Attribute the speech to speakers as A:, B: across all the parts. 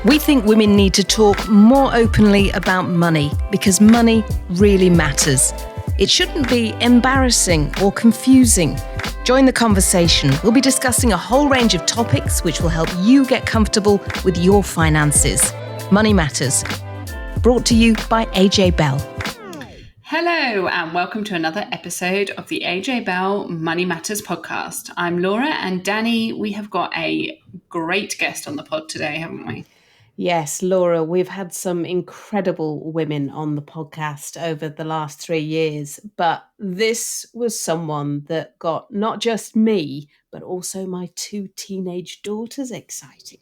A: We think women need to talk more openly about money because money really matters. It shouldn't be embarrassing or confusing. Join the conversation. We'll be discussing a whole range of topics which will help you get comfortable with your finances. Money Matters. Brought to you by AJ Bell.
B: Hello and welcome to another episode of the AJ Bell Money Matters podcast. I'm Laura, and Danni, we have got a great guest on the pod today, haven't we?
C: Yes, Laura, we've had some incredible women on the podcast over the last 3 years, but this was someone that got not just me, but also my 2 teenage daughters excited.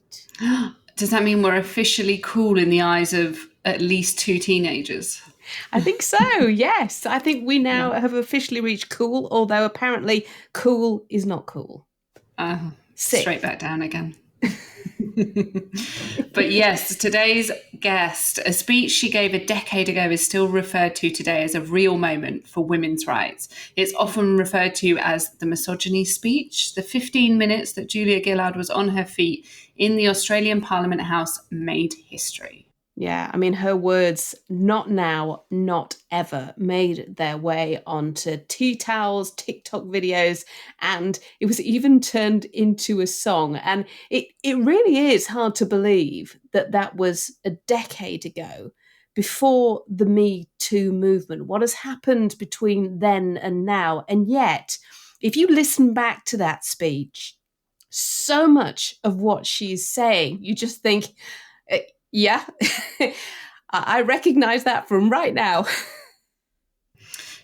B: Does that mean we're officially cool in the eyes of at least 2 teenagers?
C: I think so, yes. I think we now have officially reached cool, although apparently cool is not cool.
B: Straight back down again. But yes, today's guest, a speech she gave a decade ago is still referred to today as a real moment for women's rights. It's often referred to as the misogyny speech. The 15 minutes that Julia Gillard was on her feet in the Australian Parliament House made history.
C: Yeah, I mean, her words, not now, not ever, made their way onto tea towels, TikTok videos, and it was even turned into a song. And it really is hard to believe that that was a decade ago, before the Me Too movement. What has happened between then and now? And yet, if you listen back to that speech, so much of what she's saying, you just think, yeah, I recognize that from right now.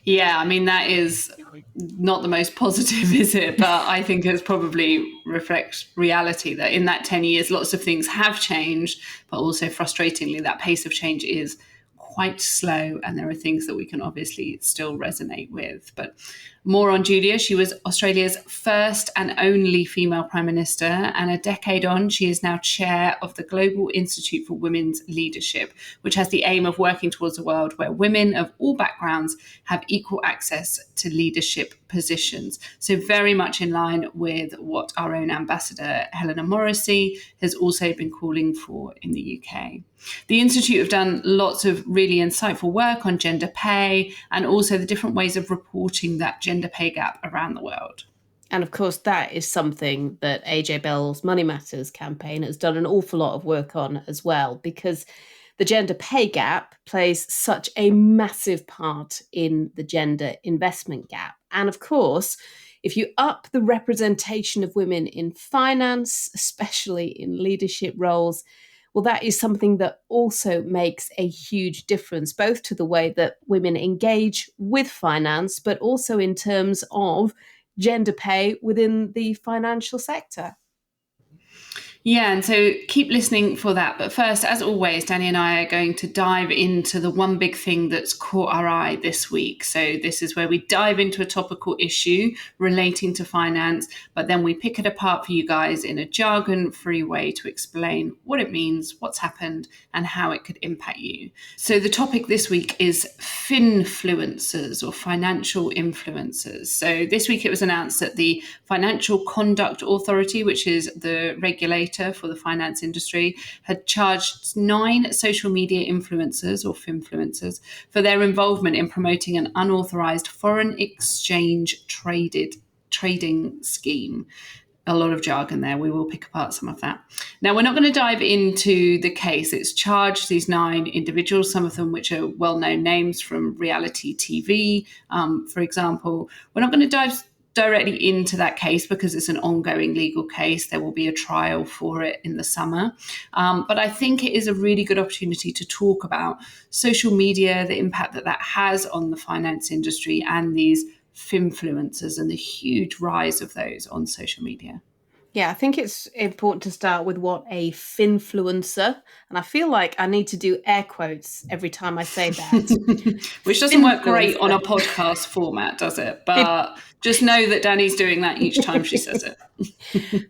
B: Yeah, I mean, that is not the most positive, is it? But I think it's probably reflects reality that in that 10 years, lots of things have changed, but also frustratingly, that pace of change is quite slow. And there are things that we can obviously still resonate with. But more on Julia. She was Australia's first and only female Prime Minister, and a decade on, she is now chair of the Global Institute for Women's Leadership, which has the aim of working towards a world where women of all backgrounds have equal access to leadership positions. So very much in line with what our own ambassador, Helena Morrissey, has also been calling for in the UK. The Institute have done lots of really insightful work on gender pay and also the different ways of reporting that gender pay gap around the world.
C: And of course, that is something that AJ Bell's Money Matters campaign has done an awful lot of work on as well, because the gender pay gap plays such a massive part in the gender investment gap. And of course, if you up the representation of women in finance, especially in leadership roles, well, that is something that also makes a huge difference, both to the way that women engage with finance, but also in terms of gender pay within the financial sector.
B: Yeah, and so keep listening for that. But first, as always, Danni and I are going to dive into the one big thing that's caught our eye this week. So this is where we dive into a topical issue relating to finance, but then we pick it apart for you guys in a jargon-free way to explain what it means, what's happened, and how it could impact you. So the topic this week is finfluencers, or financial influencers. So this week it was announced that the Financial Conduct Authority, which is the regulator for the finance industry, had charged 9 social media influencers, or finfluencers, for their involvement in promoting an unauthorized foreign exchange trading scheme. A lot of jargon there. We will pick apart some of that. Now, we're not going to dive into the case. It's charged these 9 individuals, some of them which are well-known names from reality TV, for example. We're not going to dive directly into that case because it's an ongoing legal case. There will be a trial for it in the summer. But I think it is a really good opportunity to talk about social media, the impact that has on the finance industry, and these finfluencers and the huge rise of those on social media.
C: Yeah, I think it's important to start with what a finfluencer, and I feel like I need to do air quotes every time I say that.
B: Which doesn't work great on a podcast format, does it? But just know that Danni's doing that each time she says it.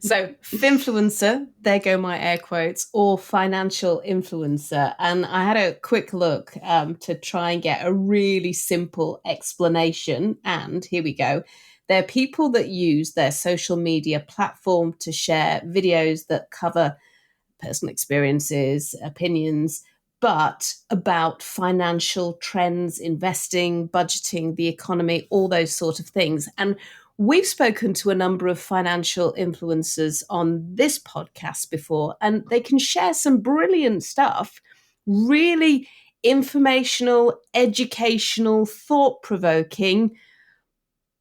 C: So finfluencer, there go my air quotes, or financial influencer. And I had a quick look to try and get a really simple explanation. And here we go. They're people that use their social media platform to share videos that cover personal experiences, opinions, but about financial trends, investing, budgeting, the economy, all those sort of things. And we've spoken to a number of financial influencers on this podcast before, and they can share some brilliant stuff, really informational, educational, thought provoking,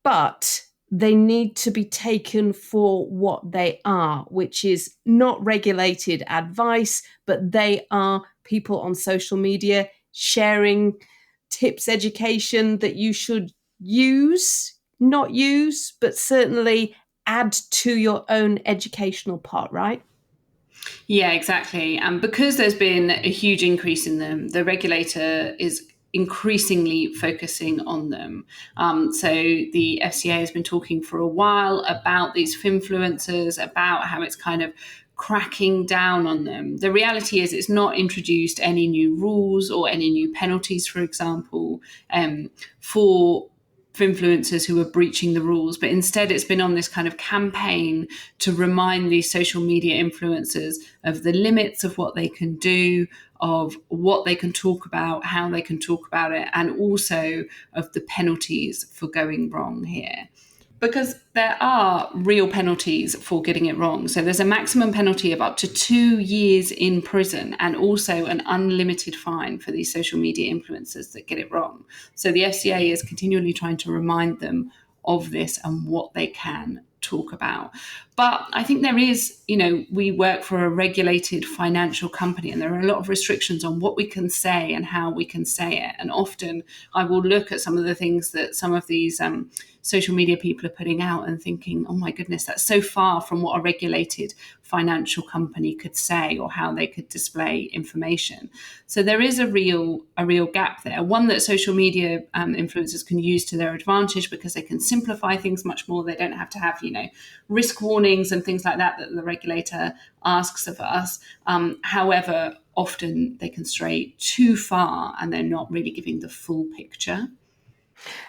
C: but they need to be taken for what they are, which is not regulated advice, but they are people on social media sharing tips, education that you should use, not use, but certainly add to your own educational part, right?
B: Yeah, exactly. And because there's been a huge increase in them, the regulator is increasingly focusing on them. So the FCA has been talking for a while about these finfluencers, about how it's kind of cracking down on them. The reality is it's not introduced any new rules or any new penalties, for example, for influencers who are breaching the rules, but instead it's been on this kind of campaign to remind these social media influencers of the limits of what they can do, of what they can talk about, how they can talk about it, and also of the penalties for going wrong here. Because there are real penalties for getting it wrong. So there's a maximum penalty of up to 2 years in prison and also an unlimited fine for these social media influencers that get it wrong. So the FCA is continually trying to remind them of this and what they can talk about. But I think there is, we work for a regulated financial company and there are a lot of restrictions on what we can say and how we can say it. And often I will look at some of the things that some of these social media people are putting out and thinking, oh my goodness, that's so far from what a regulated financial company could say or how they could display information. So there is a real gap there, one that social media influencers can use to their advantage because they can simplify things much more. They don't have to have, risk warnings and things like that the regulator asks of us. However, often they can stray too far and they're not really giving the full picture.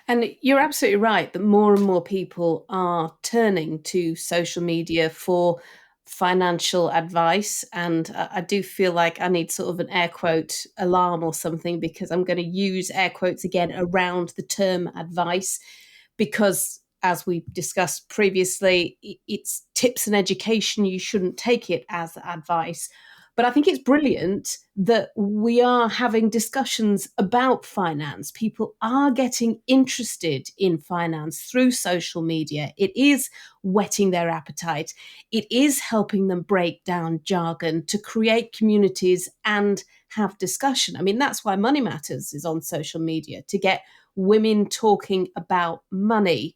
C: And you're absolutely right that more and more people are turning to social media for financial advice. And I do feel like I need sort of an air quote alarm or something because I'm going to use air quotes again around the term advice because as we discussed previously, it's tips and education. You shouldn't take it as advice. But I think it's brilliant that we are having discussions about finance. People are getting interested in finance through social media. It is whetting their appetite. It is helping them break down jargon to create communities and have discussion. I mean, that's why Money Matters is on social media, to get women talking about money.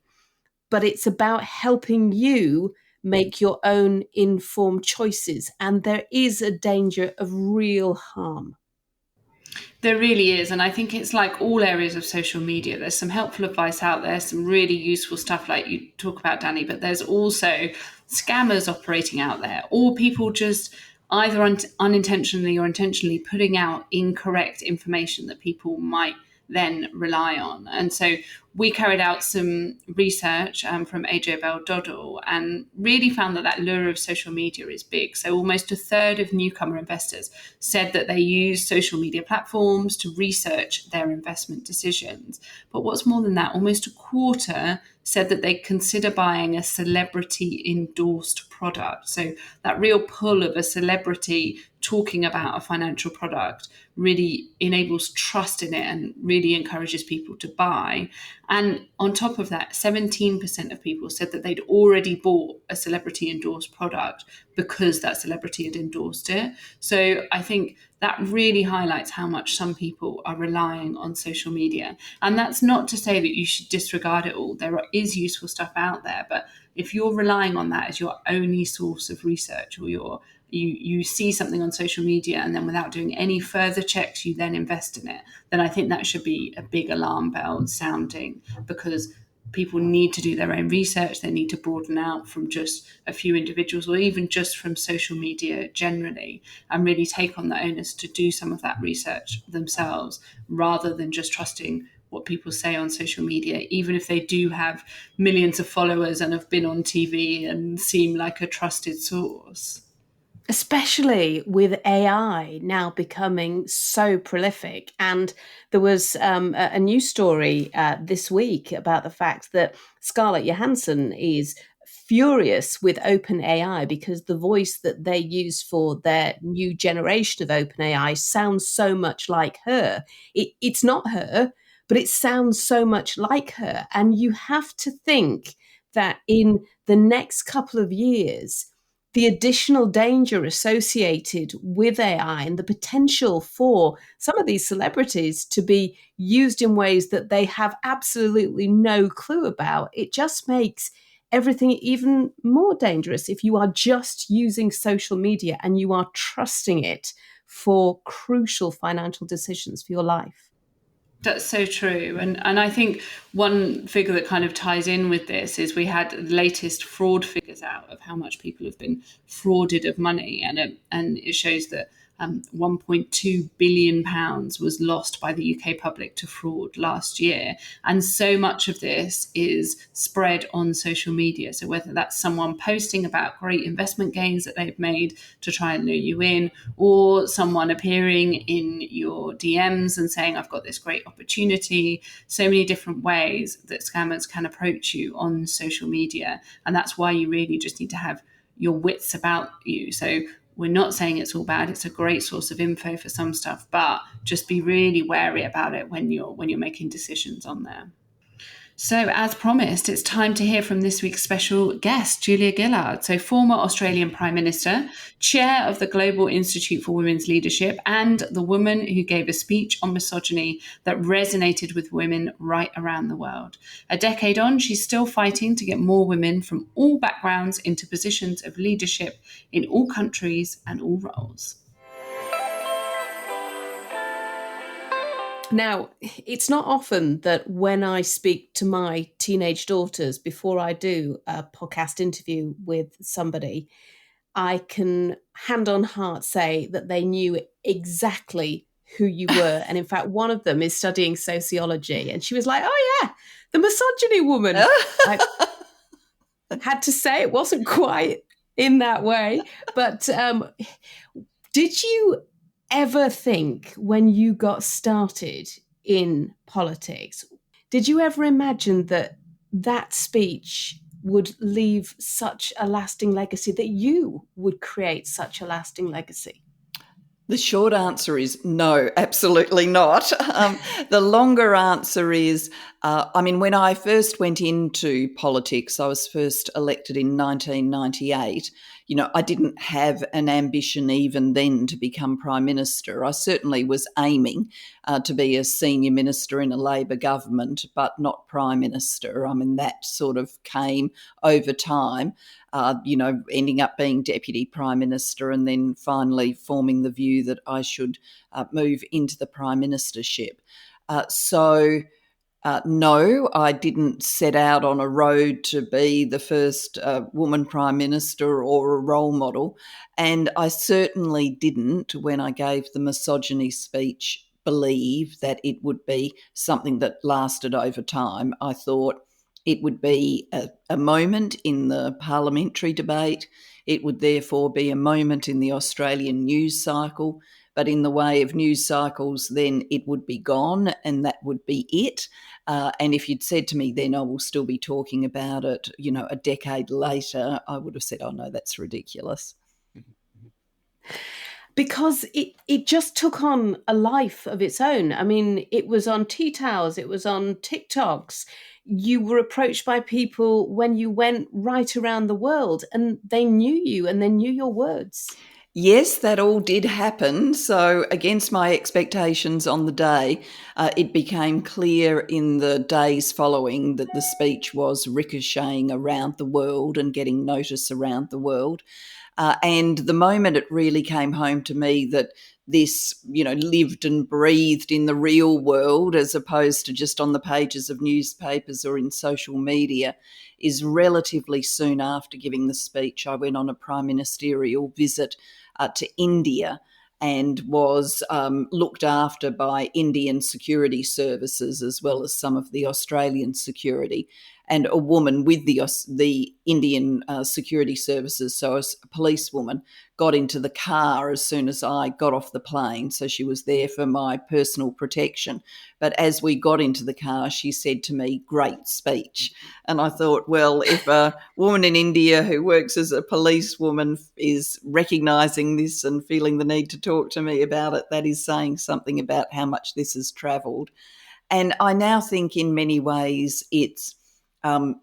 C: But it's about helping you make your own informed choices. And there is a danger of real harm.
B: There really is. And I think it's like all areas of social media. There's some helpful advice out there, some really useful stuff like you talk about, Danny, but there's also scammers operating out there or people just either unintentionally or intentionally putting out incorrect information that people might then rely on. And so we carried out some research from AJ Bell Doddle and really found that lure of social media is big. So almost a third of newcomer investors said that they use social media platforms to research their investment decisions. But what's more than that, almost a quarter said that they consider buying a celebrity endorsed product. So that real pull of a celebrity talking about a financial product really enables trust in it and really encourages people to buy. And on top of that, 17% of people said that they'd already bought a celebrity endorsed product because that celebrity had endorsed it. So I think that really highlights how much some people are relying on social media. And that's not to say that you should disregard it all. There is useful stuff out there, but if you're relying on that as your only source of research or you see something on social media and then without doing any further checks, you then invest in it, then I think that should be a big alarm bell sounding because people need to do their own research. They need to broaden out from just a few individuals or even just from social media generally and really take on the onus to do some of that research themselves rather than just trusting what people say on social media, even if they do have millions of followers and have been on TV and seem like a trusted source.
C: especially with AI now becoming so prolific. And there was a news story this week about the fact that Scarlett Johansson is furious with OpenAI because the voice that they use for their new generation of OpenAI sounds so much like her. It's not her, but it sounds so much like her. And you have to think that in the next couple of years, the additional danger associated with AI and the potential for some of these celebrities to be used in ways that they have absolutely no clue about, it just makes everything even more dangerous if you are just using social media and you are trusting it for crucial financial decisions for your life.
B: That's so true. And I think one figure that kind of ties in with this is we had the latest fraud figures out of how much people have been frauded of money. And it shows that £1.2 billion was lost by the UK public to fraud last year. And so much of this is spread on social media. So whether that's someone posting about great investment gains that they've made to try and lure you in, or someone appearing in your DMs and saying, I've got this great opportunity. So many different ways that scammers can approach you on social media. And that's why you really just need to have your wits about you. So we're not saying it's all bad. It's a great source of info for some stuff, but just be really wary about it when you're making decisions on there. So, as promised, it's time to hear from this week's special guest, Julia Gillard. So, former Australian Prime Minister, chair of the Global Institute for Women's Leadership, and the woman who gave a speech on misogyny that resonated with women right around the world. A decade on, she's still fighting to get more women from all backgrounds into positions of leadership in all countries and all roles.
C: Now, it's not often that when I speak to my teenage daughters before I do a podcast interview with somebody, I can hand on heart say that they knew exactly who you were. And in fact, one of them is studying sociology. And she was like, oh, yeah, the misogyny woman. I had to say it wasn't quite in that way. But did you ever think when you got started in politics, did you ever imagine that that speech would leave such a lasting legacy, that you would create such a lasting legacy?
D: The short answer is no, absolutely not. The longer answer is, when I first went into politics, I was first elected in 1998. I didn't have an ambition even then to become Prime Minister. I certainly was aiming to be a senior minister in a Labor government, but not Prime Minister. That sort of came over time. Ending up being Deputy Prime Minister and then finally forming the view that I should move into the Prime Ministership. No, I didn't set out on a road to be the first woman Prime Minister or a role model. And I certainly didn't, when I gave the misogyny speech, believe that it would be something that lasted over time. I thought it would be a moment in the parliamentary debate. It would therefore be a moment in the Australian news cycle. But in the way of news cycles, then it would be gone and that would be it. And if you'd said to me then I will still be talking about it, a decade later, I would have said, oh no, that's ridiculous.
C: Because it just took on a life of its own. It was on tea towels, it was on TikToks. You were approached by people when you went right around the world and they knew you and they knew your words.
D: Yes, that all did happen. So against my expectations on the day, it became clear in the days following that the speech was ricocheting around the world and getting notice around the world. And the moment it really came home to me that this, lived and breathed in the real world as opposed to just on the pages of newspapers or in social media is relatively soon after giving the speech. I went on a prime ministerial visit to India and was looked after by Indian security services as well as some of the Australian security. and a woman with the Indian security services, so a policewoman, got into the car as soon as I got off the plane. So she was there for my personal protection. But as we got into the car, she said to me, "Great speech." And I thought, well, if a woman in India who works as a policewoman is recognising this and feeling the need to talk to me about it, that is saying something about how much this has travelled. And I now think in many ways it's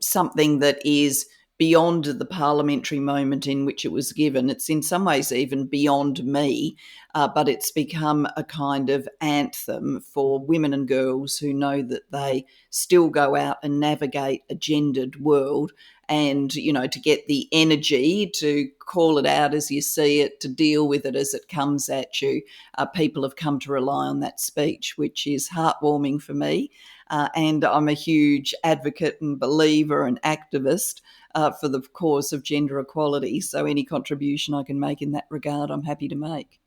D: something that is beyond the parliamentary moment in which it was given. It's in some ways even beyond me, but it's become a kind of anthem for women and girls who know that they still go out and navigate a gendered world, and, you know, to get the energy to call it out as you see it, to deal with it as it comes at you. People have come to rely on that speech, which is heartwarming for me. And I'm a huge advocate and believer and activist for the cause of gender equality. So any contribution I can make in that regard, I'm happy to make.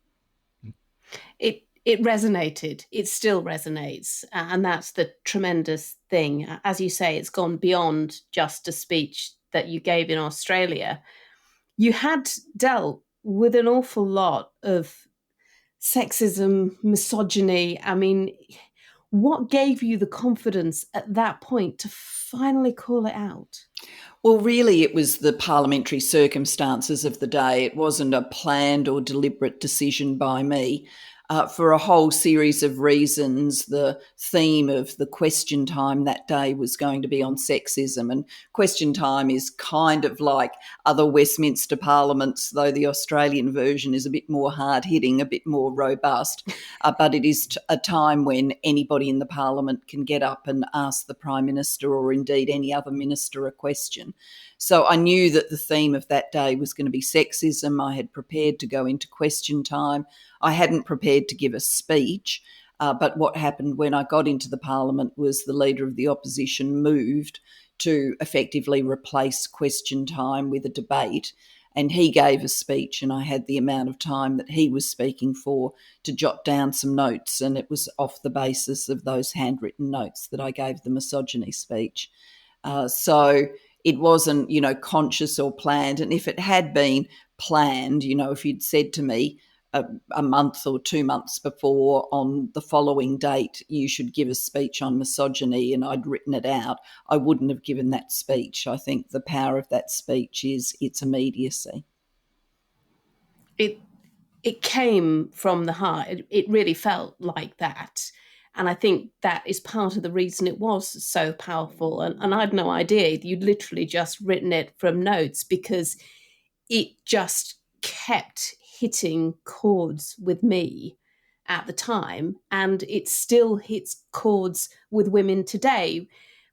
C: It resonated. It still resonates. And that's the tremendous thing. As you say, it's gone beyond just a speech that you gave in Australia. You had dealt with an awful lot of sexism, misogyny. I mean, what gave you the confidence at that point to finally call it out?
D: Well, really, it was the parliamentary circumstances of the day. It wasn't a planned or deliberate decision by me. For a whole series of reasons, the theme of the question time that day was going to be on sexism. And question time is kind of like other Westminster parliaments, though the Australian version is a bit more hard-hitting, a bit more robust. But it is a time when anybody in the parliament can get up and ask the Prime Minister or indeed any other minister a question. So I knew that the theme of that day was going to be sexism. I had prepared to go into question time. I hadn't prepared to give a speech, but what happened when I got into the parliament was the Leader of the Opposition moved to effectively replace question time with a debate, and he gave a speech, and I had the amount of time that he was speaking for to jot down some notes, and it was off the basis of those handwritten notes that I gave the misogyny speech. So it wasn't, conscious or planned. And if it had been planned, if you'd said to me a month or 2 months before, on the following date, you should give a speech on misogyny, and I'd written it out, I wouldn't have given that speech. I think the power of that speech is its immediacy.
C: It came from the heart. It really felt like that. And I think that is part of the reason it was so powerful. And I had no idea. You'd literally just written it from notes, because it just kept hitting chords with me at the time. And it still hits chords with women today,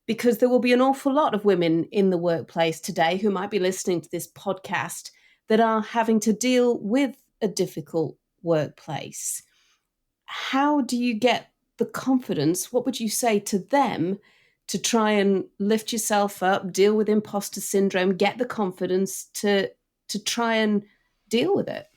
C: because there will be an awful lot of women in the workplace today who might be listening to this podcast that are having to deal with a difficult workplace. How do you get the confidence? What would you say to them to try and lift yourself up, deal with imposter syndrome, get the confidence to try and deal with it?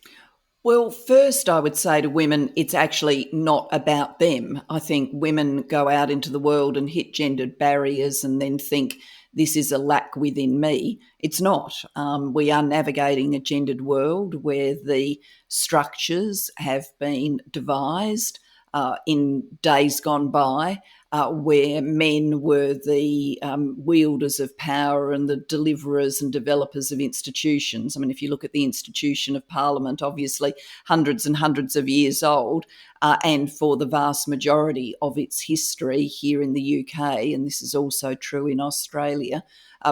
D: Well, first, I would say to women, it's actually not about them. I think women go out into the world and hit gendered barriers and then think this is a lack within me. It's not. We are navigating a gendered world where the structures have been devised in days gone by, where men were the wielders of power and the deliverers and developers of institutions. I mean, if you look at the institution of Parliament, obviously hundreds and hundreds of years old, and for the vast majority of its history here in the UK, and this is also true in Australia,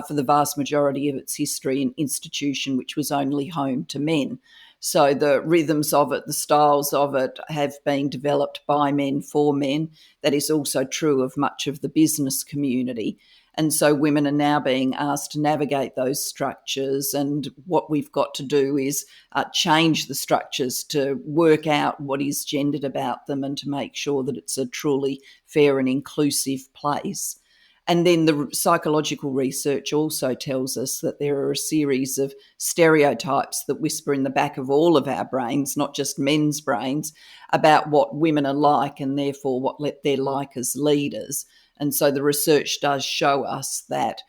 D: for the vast majority of its history, an institution which was only home to men. So the rhythms of it, the styles of it have been developed by men for men. That is also true of much of the business community. And so women are now being asked to navigate those structures. And what we've got to do is change the structures to work out what is gendered about them and to make sure that it's a truly fair and inclusive place. And then the psychological research also tells us that there are a series of stereotypes that whisper in the back of all of our brains, not just men's brains, about what women are like and therefore what they're like as leaders. And so the research does show us that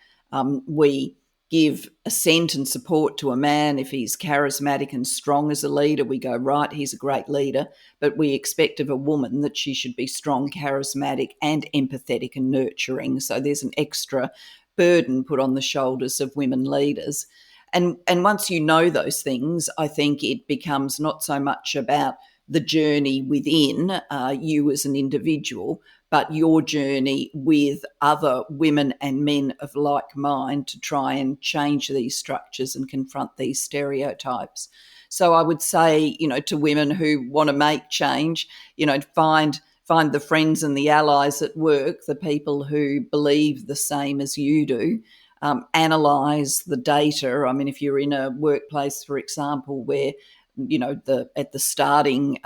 D: We give assent and support to a man if he's charismatic and strong as a leader. We go, right, he's a great leader, but we expect of a woman that she should be strong, charismatic and empathetic and nurturing. So there's an extra burden put on the shoulders of women leaders. And once you know those things, I think it becomes not so much about the journey within you as an individual, but your journey with other women and men of like mind to try and change these structures and confront these stereotypes. So I would say, to women who want to make change, find the friends and the allies at work, the people who believe the same as you do. Analyse the data. I mean, if you're in a workplace, for example, where at the starting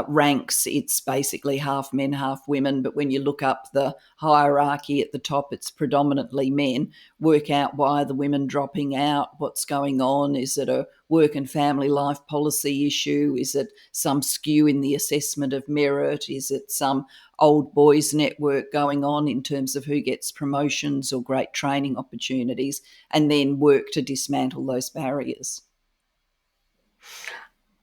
D: ranks, it's basically half men, half women. But when you look up the hierarchy at the top, it's predominantly men. Work out why are the women dropping out? What's going on? Is it a work and family life policy issue? Is it some skew in the assessment of merit? Is it some old boys network going on in terms of who gets promotions or great training opportunities? And then work to dismantle those barriers.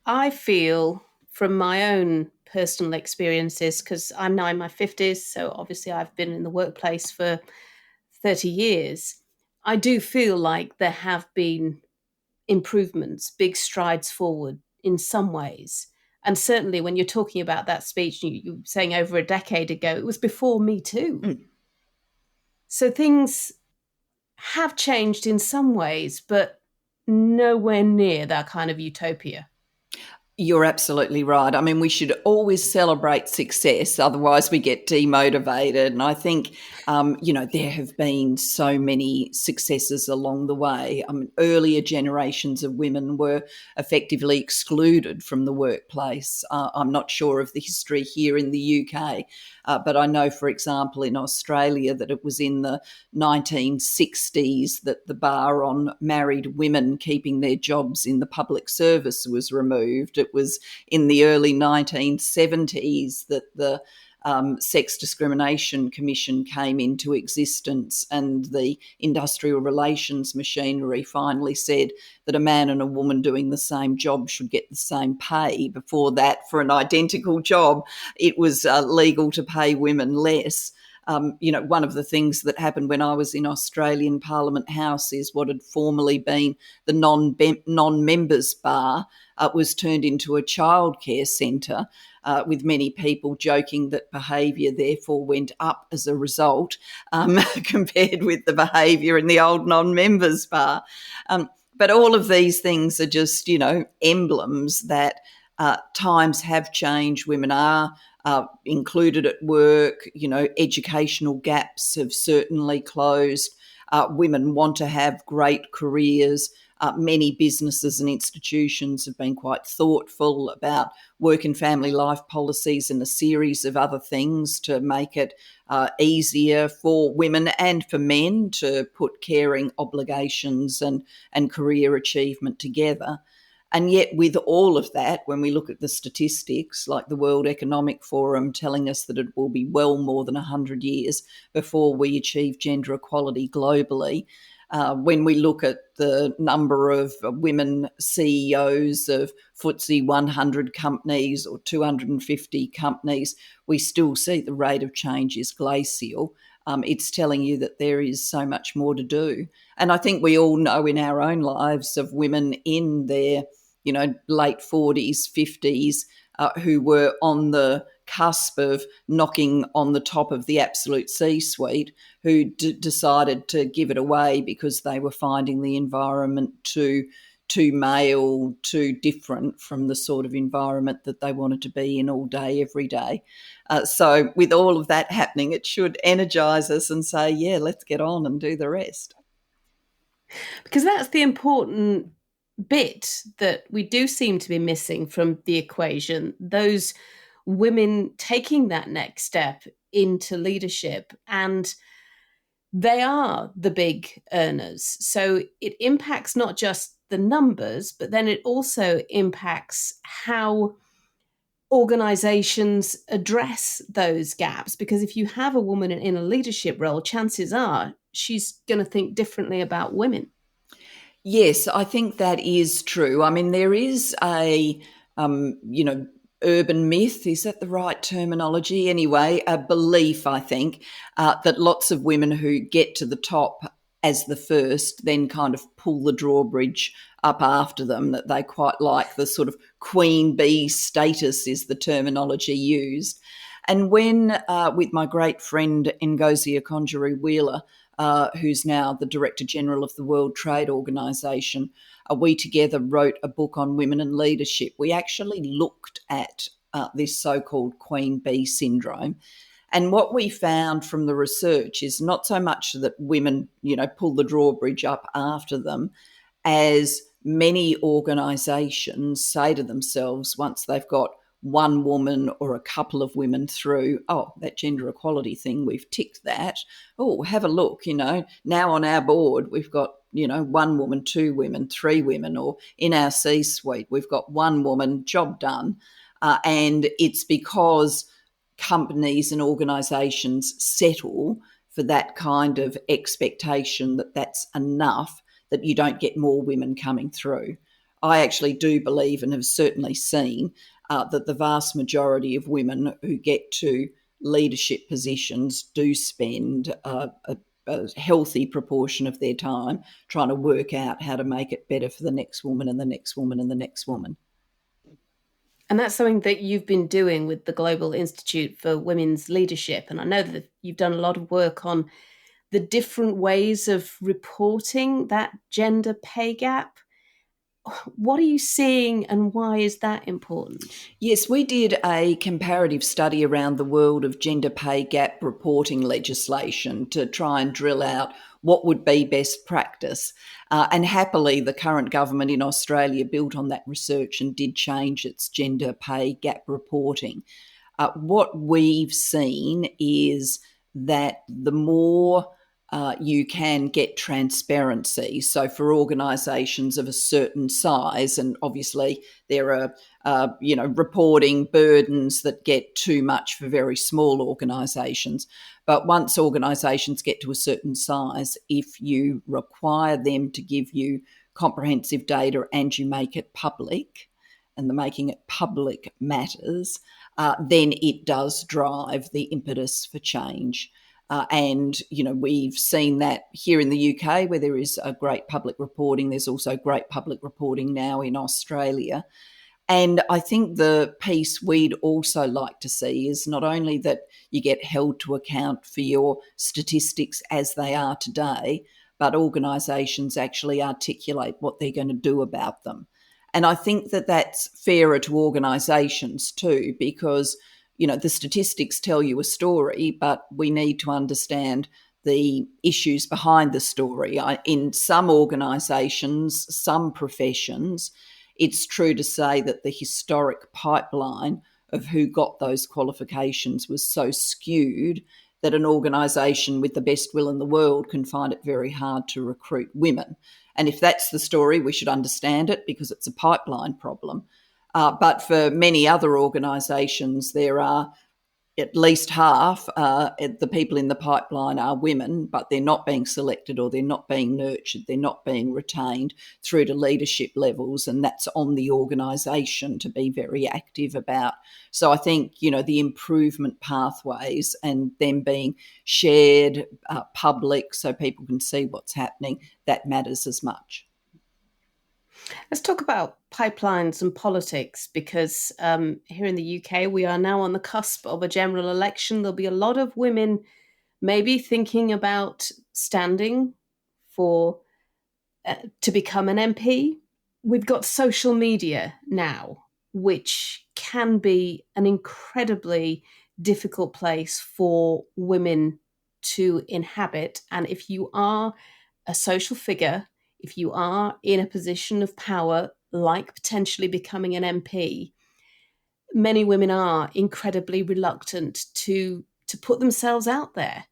C: I feel from my own personal experiences, because I'm now in my 50s, so obviously I've been in the workplace for 30 years, I do feel like there have been improvements, big strides forward in some ways. And certainly when you're talking about that speech, you were saying over a decade ago, it was before Me Too. Mm. So things have changed in some ways, but nowhere near that kind of utopia.
D: You're absolutely right. I mean, we should always celebrate success, otherwise we get demotivated. And I think, there have been so many successes along the way. I mean, earlier generations of women were effectively excluded from the workplace. I'm not sure of the history here in the UK, but I know, for example, in Australia that it was in the 1960s that the bar on married women keeping their jobs in the public service was removed. It was in the early 1970s that the Sex Discrimination Commission came into existence, and the industrial relations machinery finally said that a man and a woman doing the same job should get the same pay. Before that, for an identical job, it was legal to pay women less. One of the things that happened when I was in Australian Parliament House is what had formerly been the non-members bar was turned into a childcare centre, with many people joking that behaviour therefore went up as a result compared with the behaviour in the old non-members bar. But all of these things are just, emblems that times have changed. Women are included at work. Educational gaps have certainly closed. Women want to have great careers. Many businesses and institutions have been quite thoughtful about work and family life policies and a series of other things to make it easier for women and for men to put caring obligations and career achievement together. And yet with all of that, when we look at the statistics, like the World Economic Forum telling us that it will be well more than 100 years before we achieve gender equality globally, when we look at the number of women CEOs of FTSE 100 companies or 250 companies, we still see the rate of change is glacial. It's telling you that there is so much more to do. And I think we all know in our own lives of women in their, late 40s, 50s, who were on the cusp of knocking on the top of the absolute C-suite, who decided to give it away because they were finding the environment too male, too different from the sort of environment that they wanted to be in all day, every day. So with all of that happening, it should energise us and say, yeah, let's get on and do the rest.
C: Because that's the important bit that we do seem to be missing from the equation, those women taking that next step into leadership, and they are the big earners. So it impacts not just the numbers, but then it also impacts how organizations address those gaps. Because if you have a woman in a leadership role, chances are she's going to think differently about women.
D: Yes, I think that is true. I mean, there is a, urban myth, is that the right terminology? Anyway, a belief, I think, that lots of women who get to the top as the first then kind of pull the drawbridge up after them, that they quite like the sort of queen bee status is the terminology used. And when, with my great friend Ngozi Okonjo-Iweala, who's now the Director General of the World Trade Organization, we together wrote a book on women and leadership. We actually looked at this so-called queen bee syndrome. And what we found from the research is not so much that women, pull the drawbridge up after them, as many organisations say to themselves once they've got one woman or a couple of women through, oh, that gender equality thing, we've ticked that. Oh, have a look, now on our board, we've got, one woman, two women, three women, or in our C-suite, we've got one woman, job done. And it's because companies and organisations settle for that kind of expectation that that's enough, that you don't get more women coming through. I actually do believe and have certainly seen that the vast majority of women who get to leadership positions do spend a healthy proportion of their time trying to work out how to make it better for the next woman and the next woman and the next woman.
C: And that's something that you've been doing with the Global Institute for Women's Leadership. And I know that you've done a lot of work on the different ways of reporting that gender pay gap. What are you seeing and why is that important?
D: Yes, we did a comparative study around the world of gender pay gap reporting legislation to try and drill out what would be best practice. And happily, the current government in Australia built on that research and did change its gender pay gap reporting. What we've seen is that the more you can get transparency. So for organisations of a certain size, and obviously there are, reporting burdens that get too much for very small organisations. But once organisations get to a certain size, if you require them to give you comprehensive data and you make it public, and the making it public matters, then it does drive the impetus for change. And we've seen that here in the UK where there is a great public reporting. There's also great public reporting now in Australia. And I think the piece we'd also like to see is not only that you get held to account for your statistics as they are today, but organisations actually articulate what they're going to do about them. And I think that that's fairer to organisations too, because the statistics tell you a story, but we need to understand the issues behind the story. In some organisations, some professions, it's true to say that the historic pipeline of who got those qualifications was so skewed that an organisation with the best will in the world can find it very hard to recruit women. And if that's the story, we should understand it because it's a pipeline problem. But for many other organisations, there are at least half the people in the pipeline are women, but they're not being selected or they're not being nurtured, they're not being retained through to leadership levels, and that's on the organisation to be very active about. So I think, the improvement pathways and them being shared, public, so people can see what's happening, that matters as much.
C: Let's talk about pipelines and politics because here in the UK, we are now on the cusp of a general election. There'll be a lot of women maybe thinking about standing for to become an MP. We've got social media now, which can be an incredibly difficult place for women to inhabit. And if you are a social figure, if you are in a position of power, like potentially becoming an MP, many women are incredibly reluctant to put themselves out there.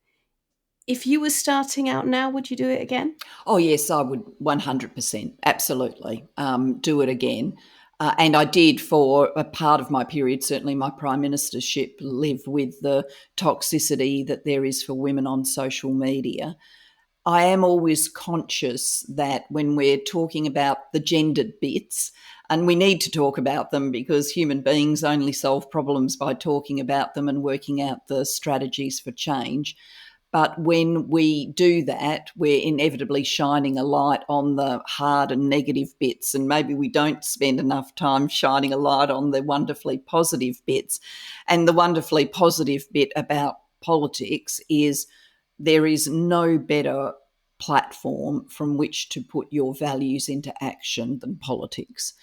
C: If you were starting out now, would you do it again?
D: Oh, yes, I would 100%, absolutely, do it again. And I did for a part of my period, certainly my prime ministership, live with the toxicity that there is for women on social media. I am always conscious that when we're talking about the gendered bits, and we need to talk about them because human beings only solve problems by talking about them and working out the strategies for change. But when we do that, we're inevitably shining a light on the hard and negative bits, and maybe we don't spend enough time shining a light on the wonderfully positive bits. And the wonderfully positive bit about politics is there is no better platform from which to put your values into action than politics.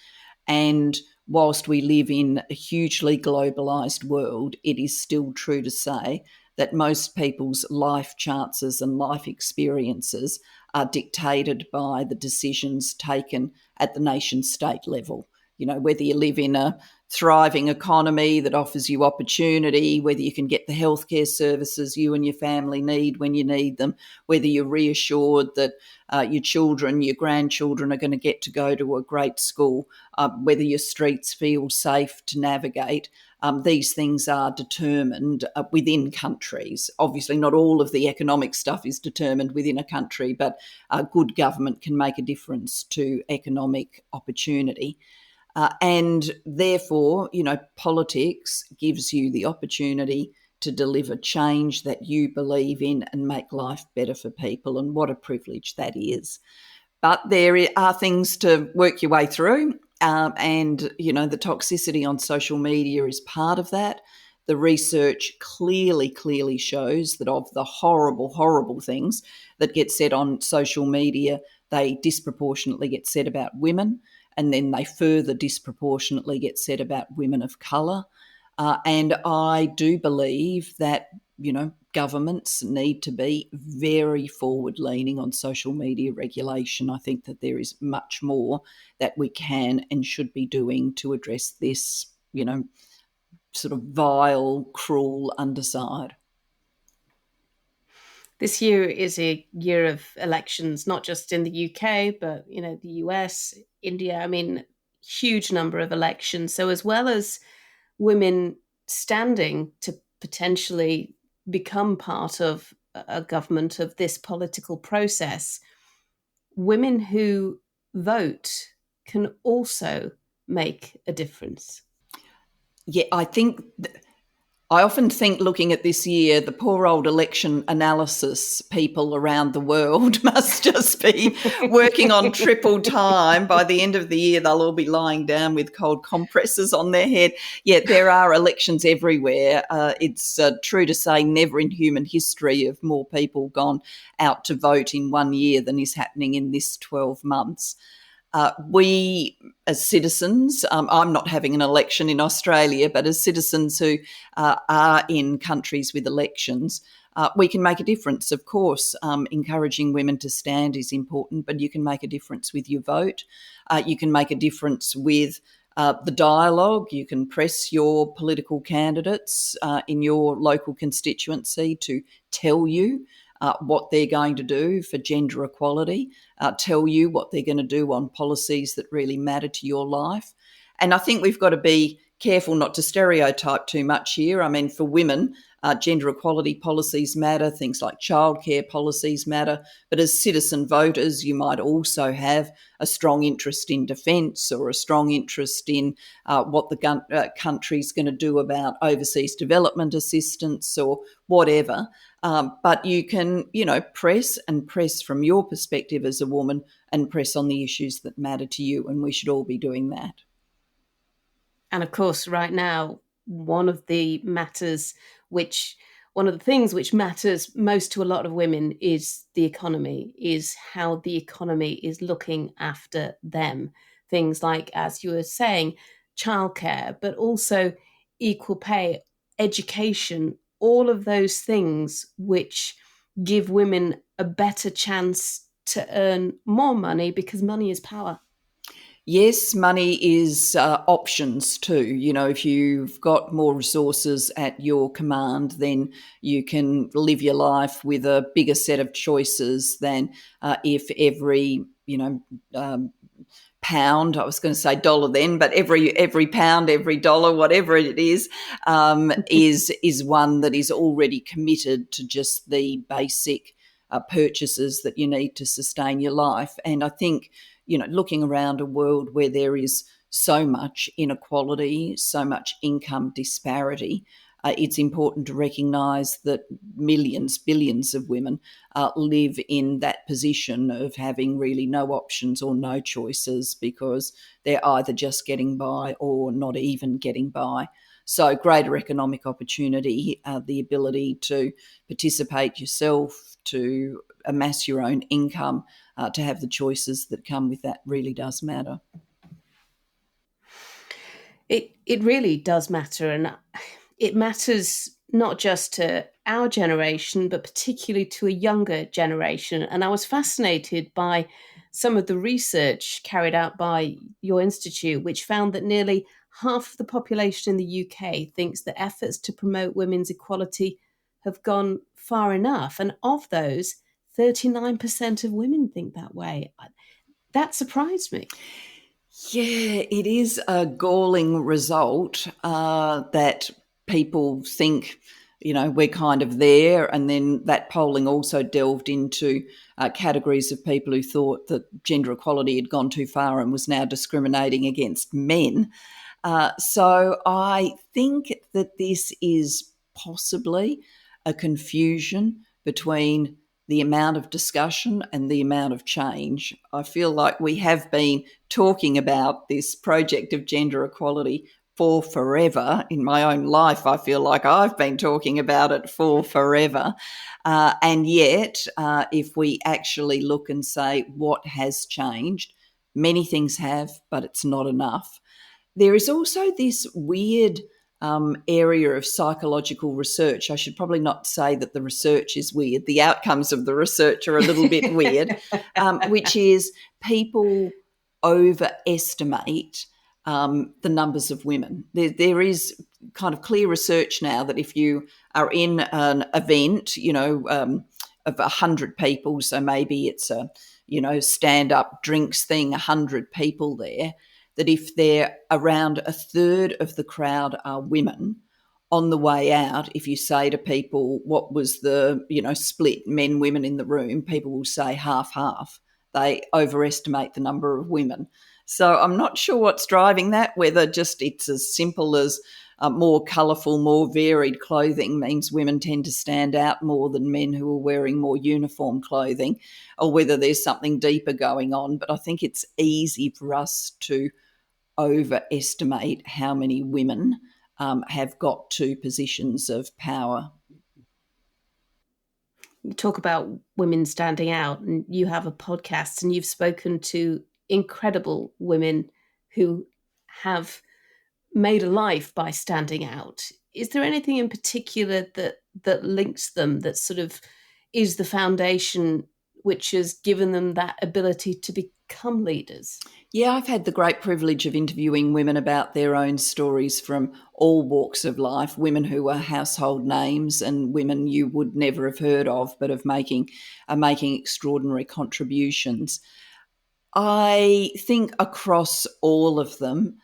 D: And whilst we live in a hugely globalised world, it is still true to say that most people's life chances and life experiences are dictated by the decisions taken at the nation state level. You know, whether you live in a thriving economy that offers you opportunity, whether you can get the healthcare services you and your family need when you need them, whether you're reassured that your children, your grandchildren are going to get to go to a great school, whether your streets feel safe to navigate. These things are determined within countries. Obviously, not all of the economic stuff is determined within a country, but good government can make a difference to economic opportunity. And therefore, you know, politics gives you the opportunity to deliver change that you believe in and make life better for people. And what a privilege that is. But there are things to work your way through. And, you know, the toxicity on social media is part of that. The research clearly shows that of the horrible things that get said on social media, they disproportionately get said about women, and then they further disproportionately get said about women of colour. And I do believe that, you know, governments need to be very forward-leaning on social media regulation. I think that there is much more that we can and should be doing to address this, you know, sort of vile, cruel underside.
C: This year is a year of elections, not just in the UK, but, you know, the US, India. I mean, huge number of elections. So as well as women standing to potentially become part of a government of this political process, women who vote can also make a difference.
D: Yeah, I often think, looking at this year, the poor old election analysis people around the world must just be working on triple time. By the end of the year, they'll all be lying down with cold compresses on their head. Yet there are elections everywhere. It's true to say never in human history have more people gone out to vote in 1 year than is happening in this 12 months. We, as citizens, I'm not having an election in Australia, but as citizens who are in countries with elections, we can make a difference. Of course, encouraging women to stand is important, but you can make a difference with your vote. You can make a difference with the dialogue. You can press your political candidates in your local constituency to tell you what they're going to do for gender equality, tell you what they're going to do on policies that really matter to your life. And I think we've got to be careful not to stereotype too much here. I mean, for women, gender equality policies matter, things like childcare policies matter, but as citizen voters, you might also have a strong interest in defence or a strong interest in what the country's going to do about overseas development assistance or whatever. But you can, you know, press from your perspective as a woman and press on the issues that matter to you, and we should all be doing that.
C: And of course, right now, one of the things which matters most to a lot of women is the economy, is how the economy is looking after them. Things like, as you were saying, childcare, but also equal pay, education, all of those things which give women a better chance to earn more money, because money is power.
D: Yes, money is options too. You know, if you've got more resources at your command, then you can live your life with a bigger set of choices than if every, you know, pound, I was going to say dollar then, but every pound, every dollar, whatever it is one that is already committed to just the basic purchases that you need to sustain your life. And I think, looking around a world where there is so much inequality, so much income disparity, it's important to recognise that millions, billions of women live in that position of having really no options or no choices because they're either just getting by or not even getting by. So greater economic opportunity, the ability to participate yourself, to amass your own income, to have the choices that come with that really does matter.
C: It really does matter, and it matters not just to our generation, but particularly to a younger generation. And I was fascinated by some of the research carried out by your institute, which found that nearly half of the population in the UK thinks that efforts to promote women's equality have gone far enough. And of those, 39% of women think that way. That surprised me.
D: Yeah, it is a galling result that people think, we're kind of there. And then that polling also delved into categories of people who thought that gender equality had gone too far and was now discriminating against men. So I think that this is possibly a confusion between the amount of discussion and the amount of change. I feel like we have been talking about this project of gender equality for forever. In my own life, I feel like I've been talking about it for forever. And yet, if we actually look and say what has changed, many things have, but it's not enough. There is also this weird area of psychological research. I should probably not say that the research is weird. The outcomes of the research are a little bit weird, which is people overestimate the numbers of women. There is kind of clear research now that if you are in an event, of 100 people, so maybe it's a, stand-up drinks thing, 100 people there, that if they're around a third of the crowd are women, on the way out, if you say to people, what was the, split men, women in the room, people will say half. They overestimate the number of women. So I'm not sure what's driving that, whether just it's as simple as more colourful, more varied clothing means women tend to stand out more than men who are wearing more uniform clothing, or whether there's something deeper going on. But I think it's easy for us to overestimate how many women have got to positions of power.
C: You talk about women standing out, and you have a podcast, and you've spoken to incredible women who have made a life by standing out. Is there anything in particular that links them, that sort of is the foundation which has given them that ability to become leaders?
D: Yeah, I've had the great privilege of interviewing women about their own stories from all walks of life, women who are household names and women you would never have heard of but are making extraordinary contributions. I think across all of them,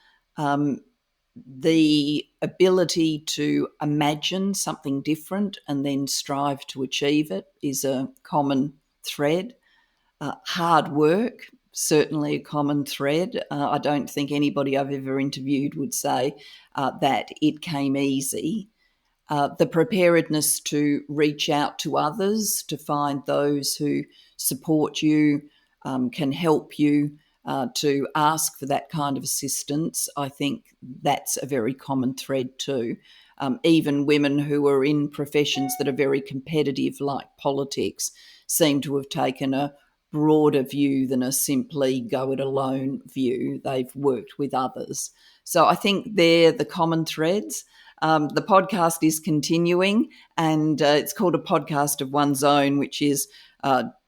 D: the ability to imagine something different and then strive to achieve it is a common thread. Hard work, certainly a common thread. I don't think anybody I've ever interviewed would say that it came easy. The preparedness to reach out to others, to find those who support you, can help you, to ask for that kind of assistance. I think that's a very common thread too. Even women who are in professions that are very competitive, like politics, seem to have taken a broader view than a simply go it alone view. They've worked with others. So I think they're the common threads. The podcast is continuing, and it's called A Podcast of One's Own, which is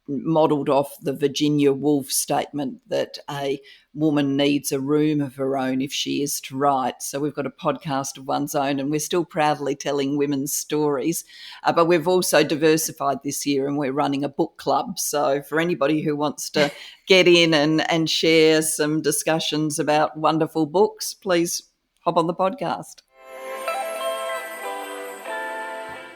D: modelled off the Virginia Woolf statement that a woman needs a room of her own if she is to write. So we've got a podcast of one's own, and we're still proudly telling women's stories. But we've also diversified this year, and we're running a book club. So for anybody who wants to get in and share some discussions about wonderful books, please hop on the podcast.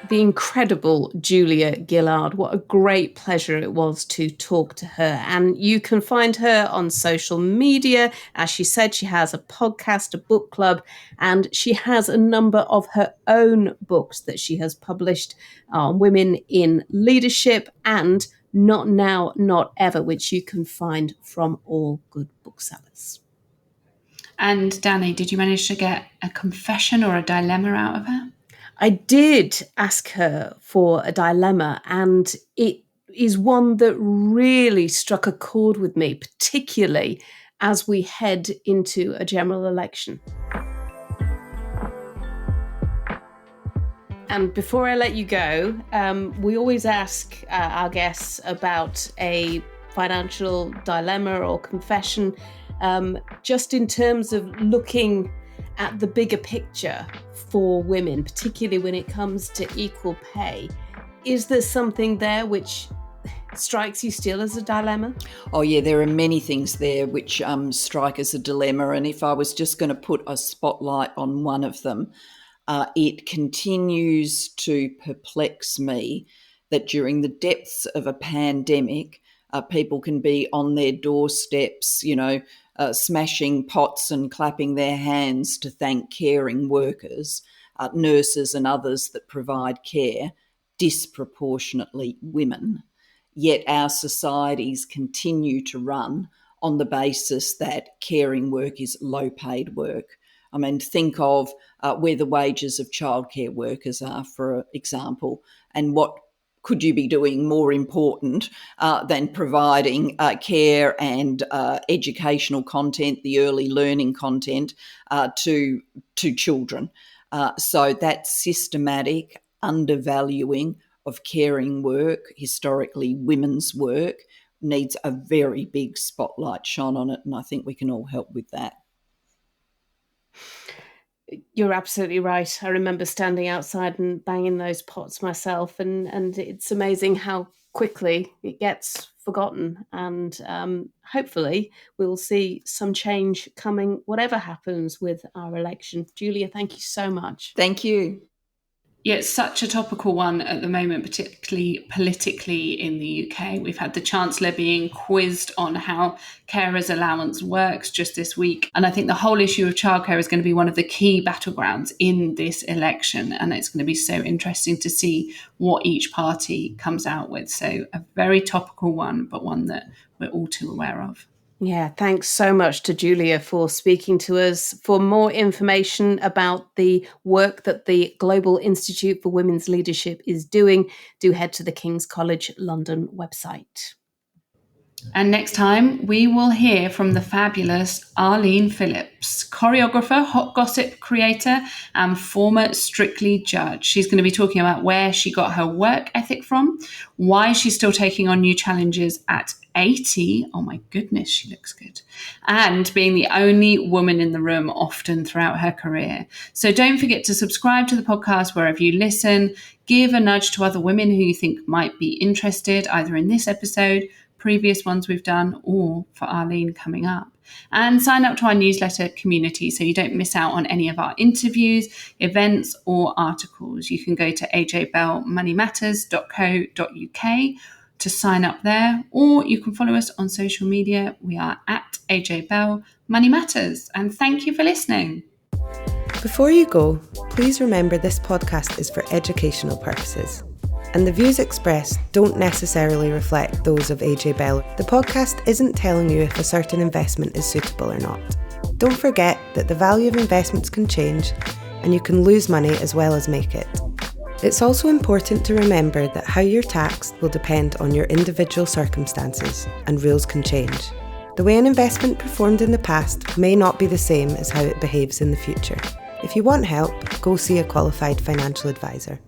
C: the incredible Julia Gillard. What a great pleasure it was to talk to her. And you can find her on social media. As she said, she has a podcast, a book club, and she has a number of her own books that she has published on women in leadership and Not Now, Not Ever, which you can find from all good booksellers.
B: And Danni, did you manage to get a confession or a dilemma out of her?
C: I did ask her for a dilemma, and it is one that really struck a chord with me, particularly as we head into a general election. And before I let you go, we always ask our guests about a financial dilemma or confession, just in terms of looking at the bigger picture for women, particularly when it comes to equal pay. Is there something there which strikes you still as a dilemma?
D: Oh yeah, there are many things there which strike as a dilemma, and if I was just going to put a spotlight on one of them, it continues to perplex me that during the depths of a pandemic, people can be on their doorsteps, smashing pots and clapping their hands to thank caring workers, nurses and others that provide care, disproportionately women. Yet our societies continue to run on the basis that caring work is low-paid work. I mean, think of where the wages of childcare workers are, for example, and what could you be doing more important than providing care and educational content, the early learning content to children? So that systematic undervaluing of caring work, historically women's work, needs a very big spotlight shone on it, and I think we can all help with that.
C: You're absolutely right. I remember standing outside and banging those pots myself, and it's amazing how quickly it gets forgotten. And hopefully we will see some change coming, whatever happens with our election. Julia, thank you so much.
D: Thank you.
B: Yeah, it's such a topical one at the moment, particularly politically in the UK. We've had the Chancellor being quizzed on how carers' allowance works just this week. And I think the whole issue of childcare is going to be one of the key battlegrounds in this election. And it's going to be so interesting to see what each party comes out with. So a very topical one, but one that we're all too aware of.
C: Yeah, thanks so much to Julia for speaking to us. For more information about the work that the Global Institute for Women's Leadership is doing, do head to the King's College London website.
B: And next time, we will hear from the fabulous Arlene Phillips, choreographer, hot gossip creator, and former Strictly judge. She's going to be talking about where she got her work ethic from, why she's still taking on new challenges at 80. Oh my goodness, she looks good. And being the only woman in the room often throughout her career. So don't forget to subscribe to the podcast wherever you listen. Give a nudge to other women who you think might be interested, either in this episode, previous ones we've done, or for Arlene coming up. And sign up to our newsletter community so you don't miss out on any of our interviews, events, or articles. You can go to ajbellmoneymatters.co.uk to sign up there, or you can follow us on social media. We are at AJ Bell Money Matters. And thank you for listening.
E: Before you go, please remember this podcast is for educational purposes, and the views expressed don't necessarily reflect those of AJ Bell. The podcast isn't telling you if a certain investment is suitable or not. Don't forget that the value of investments can change, and you can lose money as well as make it. It's also important to remember that how you're taxed will depend on your individual circumstances, and rules can change. The way an investment performed in the past may not be the same as how it behaves in the future. If you want help, go see a qualified financial advisor.